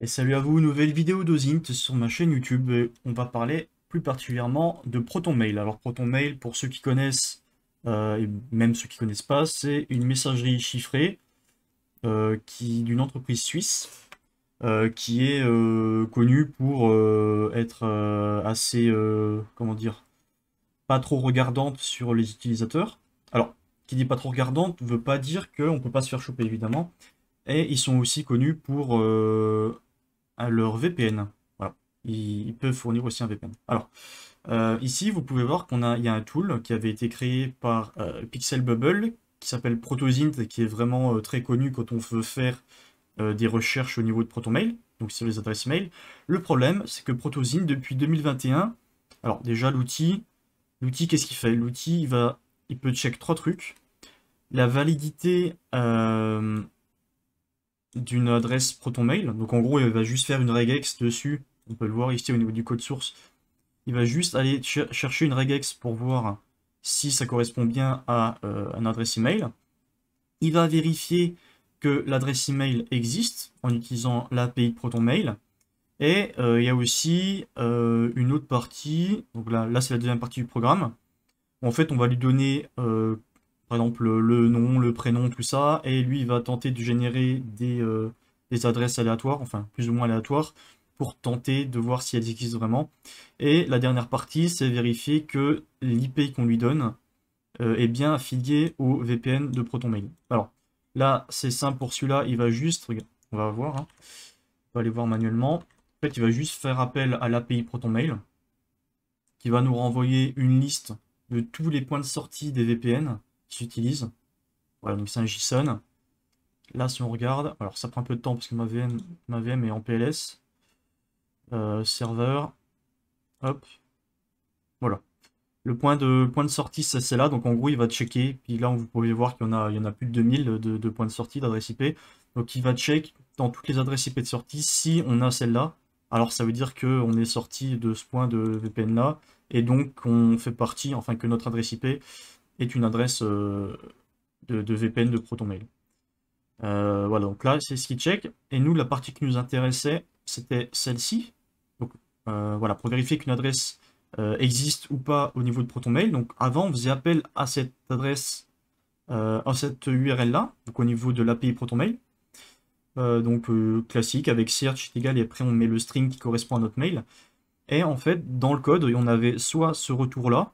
Et salut à vous, nouvelle vidéo d'Ozint sur ma chaîne YouTube. Et on va parler plus particulièrement de ProtonMail. Alors ProtonMail, pour ceux qui connaissent, et même ceux qui connaissent pas, c'est une messagerie chiffrée d'une entreprise suisse qui est connue pour être assez, comment dire, pas trop regardante sur les utilisateurs. Alors, qui dit pas trop regardante veut pas dire qu'on peut pas se faire choper évidemment. Et ils sont aussi connus pour à leur VPN. Voilà. Ils peuvent fournir aussi un VPN. Alors, ici, vous pouvez voir il y a un tool qui avait été créé par Pixel Bubble, qui s'appelle ProtoSint, et qui est vraiment très connu quand on veut faire des recherches au niveau de ProtoMail, donc sur les adresses mail. Le problème, c'est que ProtoSint, depuis 2021, alors déjà, l'outil, qu'est-ce qu'il fait? L'outil, il peut check trois trucs. La validité d'une adresse ProtonMail. Donc en gros, il va juste faire une regex dessus. On peut le voir ici au niveau du code source. Il va juste aller chercher une regex pour voir si ça correspond bien à une adresse email. Il va vérifier que l'adresse email existe en utilisant l'API de ProtonMail. Et il y a aussi une autre partie, donc là c'est la deuxième partie du programme. En fait, on va lui donner par exemple le nom, le prénom, tout ça, et lui il va tenter de générer des adresses aléatoires, enfin plus ou moins aléatoires, pour tenter de voir si elles existent vraiment. Et la dernière partie, c'est vérifier que l'IP qu'on lui donne est bien affilié au VPN de ProtonMail. Alors là, c'est simple pour celui-là, il va juste, regarde, on va voir, hein, on va aller voir manuellement. En fait, il va juste faire appel à l'API ProtonMail, qui va nous renvoyer une liste de tous les points de sortie des VPN qui s'utilisent. Voilà, donc c'est un JSON. Là, si on regarde, alors ça prend un peu de temps parce que ma VM est en PLS. Serveur, hop, voilà. Le point de sortie, c'est là, donc en gros, il va checker. Puis là, vous pouvez voir qu'il y en a plus de 2000 de points de sortie d'adresse IP. Donc il va check dans toutes les adresses IP de sortie si on a celle-là. Alors ça veut dire qu'on est sorti de ce point de VPN là, et donc on fait partie, enfin que notre adresse IP est une adresse de VPN de ProtonMail. Voilà, donc là c'est ce qui check. Et nous, la partie qui nous intéressait, c'était celle-ci. Donc voilà, pour vérifier qu'une adresse existe ou pas au niveau de ProtonMail. Donc avant, on faisait appel à cette adresse, à cette URL là, donc au niveau de l'API ProtonMail. Donc classique avec search égal et après on met le string qui correspond à notre mail. Et en fait, dans le code, on avait soit ce retour-là,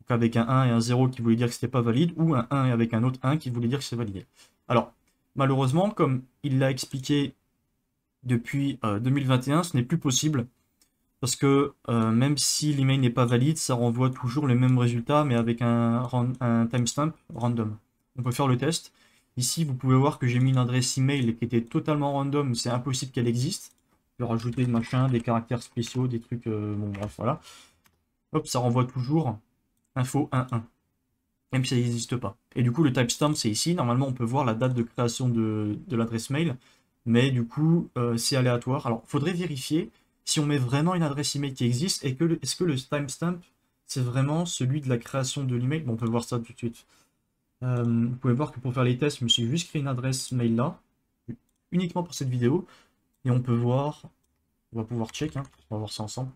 avec un 1 et un 0 qui voulait dire que c'était pas valide, ou un 1 avec un autre 1 qui voulait dire que c'est validé. Alors, malheureusement, comme il l'a expliqué depuis 2021, ce n'est plus possible, parce que même si l'email n'est pas valide, ça renvoie toujours les mêmes résultats, mais avec un timestamp random. On peut faire le test. Ici, vous pouvez voir que j'ai mis une adresse email qui était totalement random, c'est impossible qu'elle existe. Je peux rajouter des machins, des caractères spéciaux, des trucs, bon bref, voilà. Hop, ça renvoie toujours info 11, même si ça n'existe pas. Et du coup, le timestamp, c'est ici. Normalement, on peut voir la date de création de l'adresse mail, mais du coup, c'est aléatoire. Alors, il faudrait vérifier si on met vraiment une adresse email qui existe et est-ce que le timestamp, c'est vraiment celui de la création de l'email. Bon, on peut voir ça tout de suite. Vous pouvez voir que pour faire les tests, je me suis juste créé une adresse mail là, uniquement pour cette vidéo, et on peut voir, on va pouvoir check, hein, on va voir ça ensemble.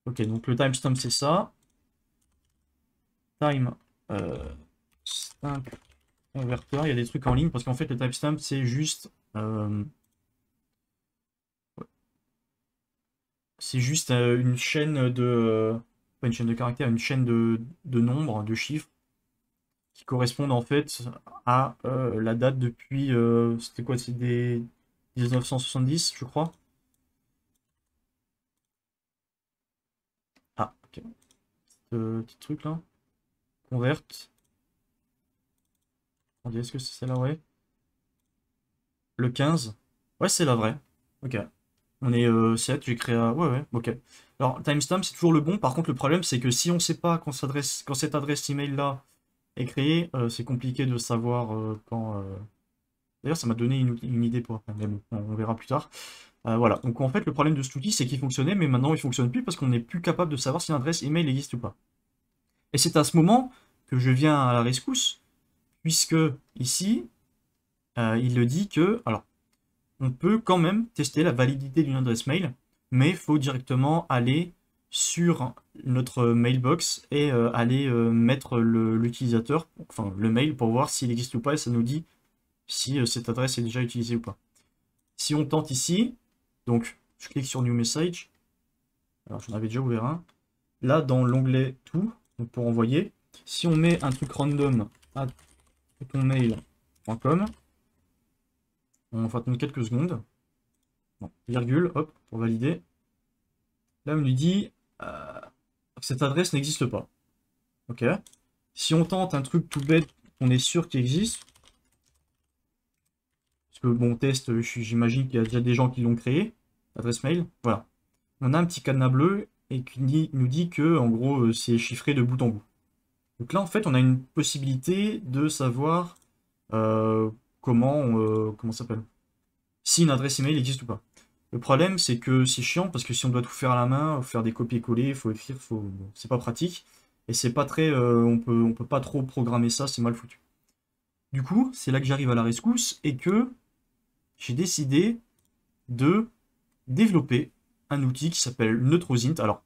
Ok, donc le timestamp, c'est ça. Time stamp converter, il y a des trucs en ligne parce qu'en fait le timestamp c'est juste une chaîne de pas une chaîne de caractères, une chaîne de nombres, de chiffres qui correspondent en fait à la date depuis c'était quoi, c'est des 1970 je crois. Ah ok, petit truc là, convert. Attendez, est-ce que c'est celle-là? Ouais, le 15. Ouais, c'est la vraie. Ok. On est 7, j'ai créé un... Ouais, ouais, ok. Alors, timestamp, c'est toujours le bon. Par contre, le problème, c'est que si on ne sait pas quand cette adresse email-là est créée, c'est compliqué de savoir quand... D'ailleurs, ça m'a donné une idée pour après, mais bon, on verra plus tard. Voilà. Donc, en fait, le problème de cet outil, c'est qu'il fonctionnait, mais maintenant, il ne fonctionne plus parce qu'on n'est plus capable de savoir si une adresse email existe ou pas. Et c'est à ce moment que je viens à la rescousse, puisque ici, il le dit que... Alors, on peut quand même tester la validité d'une adresse mail, mais il faut directement aller sur notre mailbox et aller mettre l'utilisateur, enfin le mail, pour voir s'il existe ou pas, et ça nous dit si cette adresse est déjà utilisée ou pas. Si on tente ici, donc je clique sur New Message, alors j'en avais déjà ouvert un, là dans l'onglet Tout, donc pour envoyer, si on met un truc random à protonmail.com, on va attendre quelques secondes, bon, virgule, hop, pour valider, là on nous dit que cette adresse n'existe pas. Ok. Si on tente un truc tout bête, on est sûr qu'il existe, parce que bon, test, j'imagine qu'il y a déjà des gens qui l'ont créé, adresse mail, voilà. On a un petit cadenas bleu et qui nous dit que, en gros, c'est chiffré de bout en bout. Donc là, en fait, on a une possibilité de savoir comment ça s'appelle, si une adresse email existe ou pas. Le problème, c'est que c'est chiant parce que si on doit tout faire à la main, faire des copier-coller, il faut écrire, c'est pas pratique. Et c'est pas très. On peut pas trop programmer ça, c'est mal foutu. Du coup, c'est là que j'arrive à la rescousse et que j'ai décidé de développer un outil qui s'appelle NeutroSint. Alors,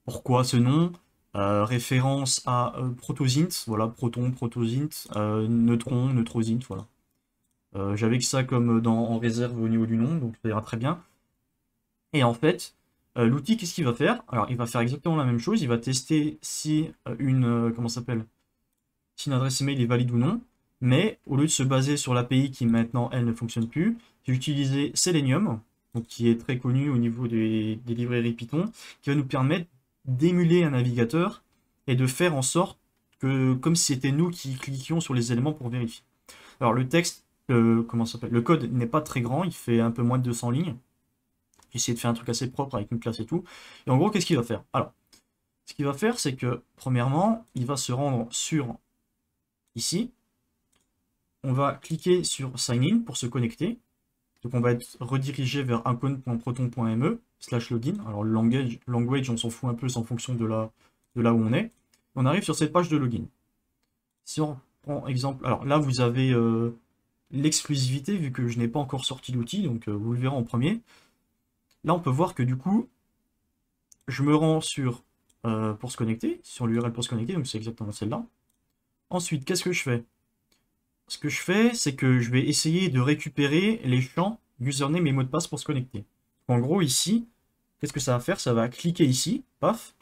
pourquoi ce nom? Référence à ProtoSint, voilà, Proton, ProtoSint, Neutron, NeutroSint, voilà. J'avais que ça comme en réserve au niveau du nom, donc ça ira très bien. Et en fait, l'outil, qu'est-ce qu'il va faire? Alors, il va faire exactement la même chose. Il va tester si comment ça s'appelle? Si une adresse email est valide ou non. Mais au lieu de se baser sur l'API qui maintenant, elle, ne fonctionne plus, j'ai utilisé Selenium, donc qui est très connu au niveau des librairies Python, qui va nous permettre d'émuler un navigateur et de faire en sorte que, comme si c'était nous qui cliquions sur les éléments pour vérifier. Alors, le texte, comment ça s'appelle? Le code n'est pas très grand, il fait un peu moins de 200 lignes. J'ai essayé de faire un truc assez propre avec une classe et tout. Et en gros, qu'est-ce qu'il va faire? Alors, ce qu'il va faire, c'est que, premièrement, il va se rendre sur ici. On va cliquer sur Sign In pour se connecter. Donc on va être redirigé vers icon.proton.me/login. Alors le language, on s'en fout un peu, c'est en fonction de là où on est. On arrive sur cette page de login. Si on prend exemple, alors là vous avez l'exclusivité vu que je n'ai pas encore sorti l'outil, donc vous le verrez en premier. Là on peut voir que du coup, je me rends sur pour se connecter, sur l'URL pour se connecter, donc c'est exactement celle-là. Ensuite, qu'est-ce que je fais? Ce que je fais, c'est que je vais essayer de récupérer les champs username et mot de passe pour se connecter. En gros, ici, qu'est-ce que ça va faire? Ça va cliquer ici, paf.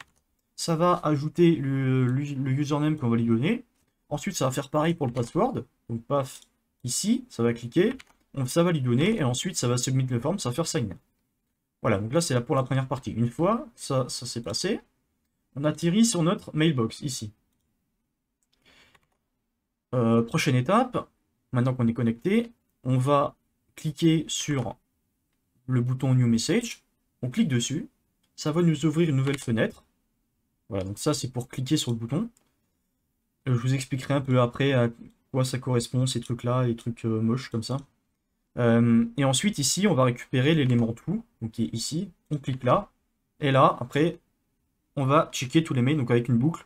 Ça va ajouter le username qu'on va lui donner. Ensuite, ça va faire pareil pour le password. Donc, paf, ici, ça va cliquer. Ça va lui donner. Et ensuite, ça va submit le form, ça va faire sign. Voilà, donc là, c'est là pour la première partie. Une fois ça s'est passé, on atterrit sur notre mailbox, ici. Prochaine étape, maintenant qu'on est connecté, on va cliquer sur le bouton New Message, on clique dessus, ça va nous ouvrir une nouvelle fenêtre. Voilà, donc ça c'est pour cliquer sur le bouton. Je vous expliquerai un peu après à quoi ça correspond, ces trucs-là, les trucs moches comme ça. Et ensuite ici, on va récupérer l'élément tout, donc qui est ici, on clique là, et là, après, on va checker tous les mails, donc avec une boucle.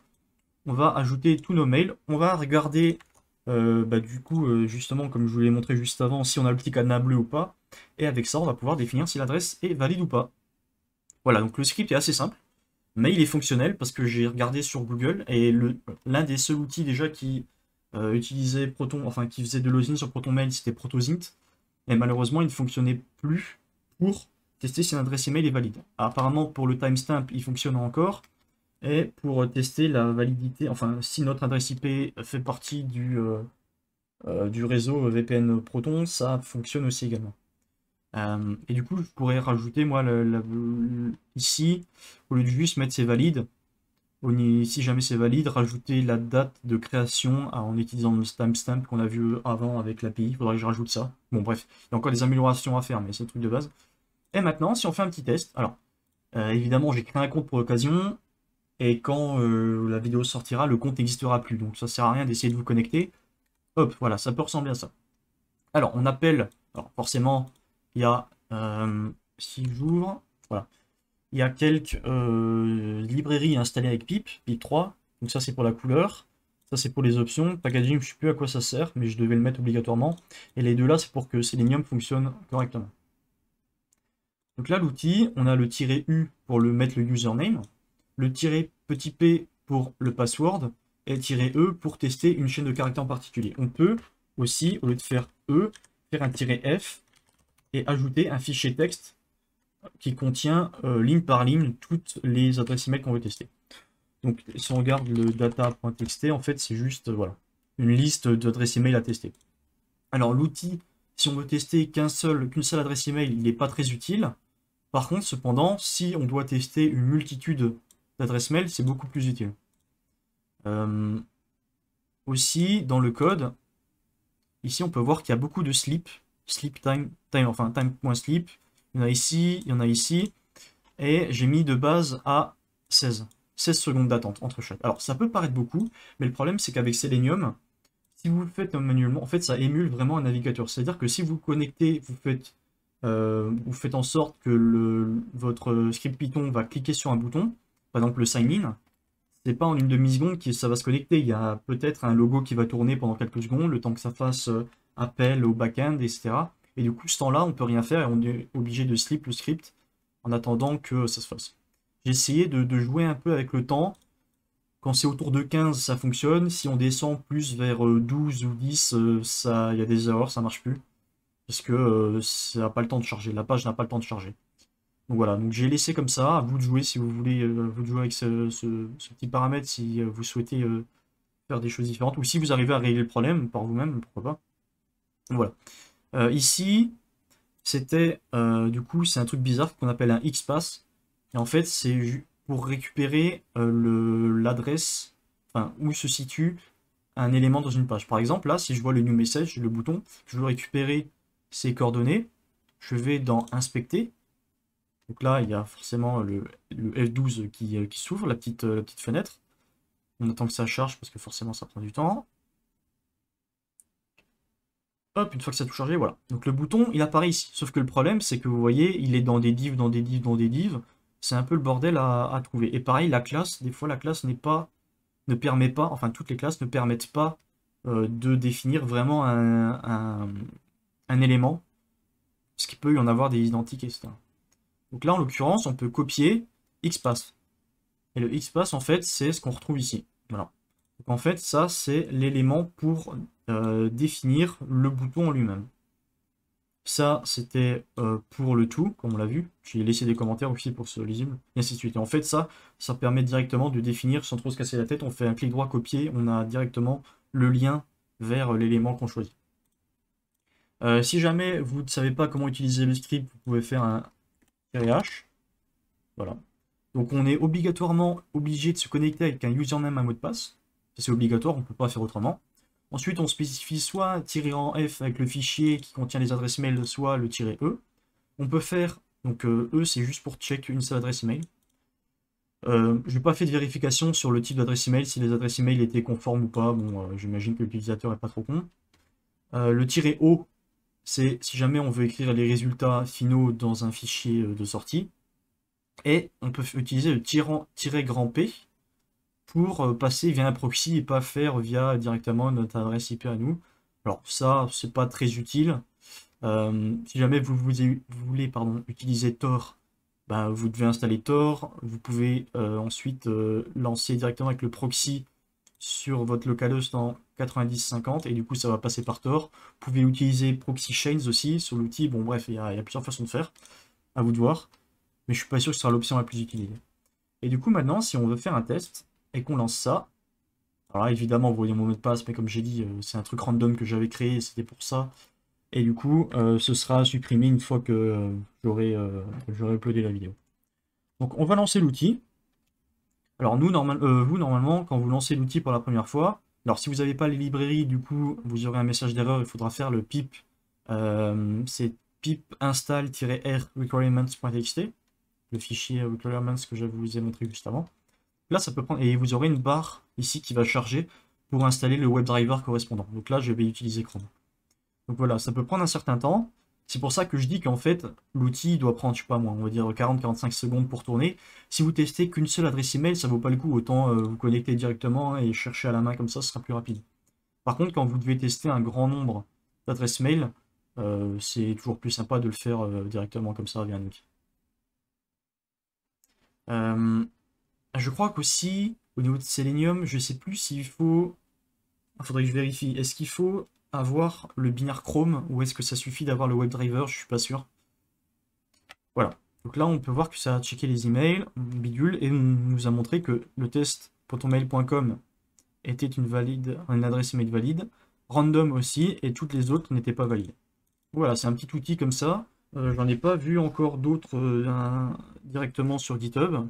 On va ajouter tous nos mails, on va regarder du coup, justement, comme je vous l'ai montré juste avant, si on a le petit cadenas bleu ou pas. Et avec ça, on va pouvoir définir si l'adresse est valide ou pas. Voilà, donc le script est assez simple, mais il est fonctionnel parce que j'ai regardé sur Google et l'un des seuls outils déjà qui utilisait Proton, enfin qui faisait de l'osine sur ProtonMail, c'était ProtoSint. Et malheureusement, il ne fonctionnait plus pour tester si une adresse email est valide. Apparemment, pour le timestamp, il fonctionne encore. Et pour tester la validité, enfin si notre adresse IP fait partie du réseau VPN Proton, ça fonctionne aussi également. Et du coup, je pourrais rajouter moi ici, au lieu de juste mettre c'est valide, si jamais c'est valide, rajouter la date de création en utilisant le timestamp qu'on a vu avant avec l'API. Il faudrait que je rajoute ça. Bon bref, il y a encore des améliorations à faire, mais c'est le truc de base. Et maintenant, si on fait un petit test, alors évidemment j'ai créé un compte pour l'occasion. Et quand la vidéo sortira, le compte n'existera plus. Donc ça sert à rien d'essayer de vous connecter. Hop, voilà, ça peut ressembler à ça. Alors, on appelle... Alors, forcément, il y a... si j'ouvre... Voilà. Il y a quelques librairies installées avec pip 3. Donc ça, c'est pour la couleur. Ça, c'est pour les options. Packaging, je ne sais plus à quoi ça sert, mais je devais le mettre obligatoirement. Et les deux là, c'est pour que Selenium fonctionne correctement. Donc là, l'outil, on a le "-u" pour mettre le username, le petit "p" pour le password, et "-e" pour tester une chaîne de caractères en particulier. On peut aussi, au lieu de faire "e", faire un "-f" et ajouter un fichier texte qui contient ligne par ligne toutes les adresses email qu'on veut tester. Donc si on regarde le data.txt, en fait c'est juste voilà, une liste d'adresses email à tester. Alors l'outil, si on veut tester qu'une seule adresse email, il n'est pas très utile. Par contre, cependant, si on doit tester une multitude d'adresses mail, c'est beaucoup plus utile. Aussi, dans le code, ici on peut voir qu'il y a beaucoup de sleep time, enfin time.sleep. Il y en a ici, il y en a ici. Et j'ai mis de base à 16 secondes d'attente entre chaque. Alors ça peut paraître beaucoup, mais le problème c'est qu'avec Selenium, si vous le faites manuellement, en fait ça émule vraiment un navigateur. C'est-à-dire que si vous connectez, vous faites en sorte que votre script Python va cliquer sur un bouton, par exemple le sign in, c'est pas en une demi-seconde que ça va se connecter. Il y a peut-être un logo qui va tourner pendant quelques secondes, le temps que ça fasse appel au back-end, etc. Et du coup, ce temps-là, on peut rien faire et on est obligé de sleep le script en attendant que ça se fasse. J'ai essayé de jouer un peu avec le temps. Quand c'est autour de 15, ça fonctionne. Si on descend plus vers 12 ou 10, il y a des erreurs, ça marche plus. Parce que ça n'a pas le temps de charger. La page n'a pas le temps de charger. Donc voilà, donc j'ai laissé comme ça, à vous de jouer si vous voulez, vous de jouer avec ce petit paramètre si vous souhaitez faire des choses différentes, ou si vous arrivez à régler le problème par vous-même, pourquoi pas. Voilà. Ici, c'était, du coup, c'est un truc bizarre qu'on appelle un XPath, et en fait, c'est pour récupérer l'adresse, enfin, où se situe un élément dans une page. Par exemple, là, si je vois le new message, le bouton, je veux récupérer ces coordonnées, je vais dans inspecter. Donc là, il y a forcément le F12 qui s'ouvre, la petite fenêtre. On attend que ça charge parce que forcément ça prend du temps. Hop, une fois que ça a tout chargé, voilà. Donc le bouton, il apparaît ici. Sauf que le problème, c'est que vous voyez, il est dans des divs, dans des divs, dans des divs. C'est un peu le bordel à trouver. Et pareil, la classe, des fois la classe ne permet pas, enfin toutes les classes ne permettent pas de définir vraiment un élément. Parce qu'il peut y en avoir des identiques, etc. Donc là, en l'occurrence, on peut copier XPath. Et le XPath, en fait, c'est ce qu'on retrouve ici. Voilà. Donc en fait, ça, c'est l'élément pour définir le bouton en lui-même. Ça, c'était pour le tout, comme on l'a vu. J'ai laissé des commentaires aussi pour ce lisible, et ainsi de suite. Et en fait, ça permet directement de définir sans trop se casser la tête. On fait un clic droit copier, on a directement le lien vers l'élément qu'on choisit. Si jamais vous ne savez pas comment utiliser le script, vous pouvez faire un -h. Voilà. Donc on est obligatoirement obligé de se connecter avec un username, un mot de passe. Ça c'est obligatoire, on ne peut pas faire autrement. Ensuite on spécifie soit un -f avec le fichier qui contient les adresses mail, soit le -e. On peut faire, donc E c'est juste pour check une seule adresse email. Je n'ai pas fait de vérification sur le type d'adresse email, si les adresses email étaient conformes ou pas. Bon, j'imagine que l'utilisateur n'est pas trop con. Le -o, c'est si jamais on veut écrire les résultats finaux dans un fichier de sortie. Et on peut utiliser le -P pour passer via un proxy et pas faire via directement notre adresse IP à nous. Alors ça, c'est pas très utile. Si jamais vous voulez utiliser Tor, ben, vous devez installer Tor. Vous pouvez ensuite lancer directement avec le proxy sur votre localhost en 9050 et du coup ça va passer par Tor. Vous pouvez utiliser Proxy Chains aussi sur l'outil. Bon bref, il y a plusieurs façons de faire, à vous de voir. Mais je suis pas sûr que ce sera l'option la plus utilisée. Et du coup maintenant, si on veut faire un test et qu'on lance ça, alors là, évidemment vous voyez mon mot de passe, mais comme j'ai dit, c'est un truc random que j'avais créé, c'était pour ça. Et du coup, ce sera supprimé une fois que j'aurai uploadé la vidéo. Donc on va lancer l'outil. Alors vous normalement, quand vous lancez l'outil pour la première fois, alors si vous n'avez pas les librairies, du coup, vous aurez un message d'erreur, il faudra faire le pip, c'est pip install-r requirements.txt, le fichier requirements que je vous ai montré juste avant. Là, ça peut prendre, et vous aurez une barre ici qui va charger pour installer le WebDriver correspondant. Donc là, je vais utiliser Chrome. Donc voilà, ça peut prendre un certain temps. C'est pour ça que je dis qu'en fait, l'outil doit prendre, je sais pas moi, on va dire 40-45 secondes pour tourner. Si vous testez qu'une seule adresse email, ça vaut pas le coup. Autant vous connecter directement et chercher à la main comme ça, ce sera plus rapide. Par contre, quand vous devez tester un grand nombre d'adresses mail, c'est toujours plus sympa de le faire directement comme ça via un outil. Je crois qu'aussi, au niveau de Selenium, je sais plus s'il faut... Il faudrait que je vérifie. Est-ce qu'il faut avoir le binaire Chrome ou est-ce que ça suffit d'avoir le WebDriver? Je suis pas sûr. Voilà. Donc là, on peut voir que ça a checké les emails, bidule, et nous a montré que le test protonmail.com était une adresse email valide, random aussi, et toutes les autres n'étaient pas valides. Voilà, c'est un petit outil comme ça. J'en ai pas vu encore d'autres directement sur GitHub.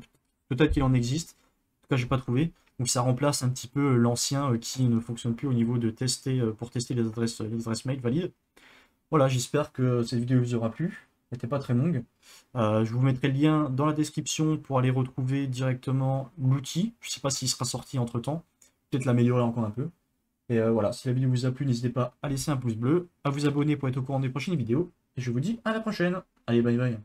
Peut-être qu'il en existe. En tout cas, j'ai pas trouvé. Donc ça remplace un petit peu l'ancien qui ne fonctionne plus au niveau de tester pour tester les adresses mail valides. Voilà, j'espère que cette vidéo vous aura plu. Elle n'était pas très longue. Je vous mettrai le lien dans la description pour aller retrouver directement l'outil. Je ne sais pas s'il sera sorti entre temps. Peut-être l'améliorer encore un peu. Et voilà, si la vidéo vous a plu, n'hésitez pas à laisser un pouce bleu, à vous abonner pour être au courant des prochaines vidéos. Et je vous dis à la prochaine. Allez, bye bye.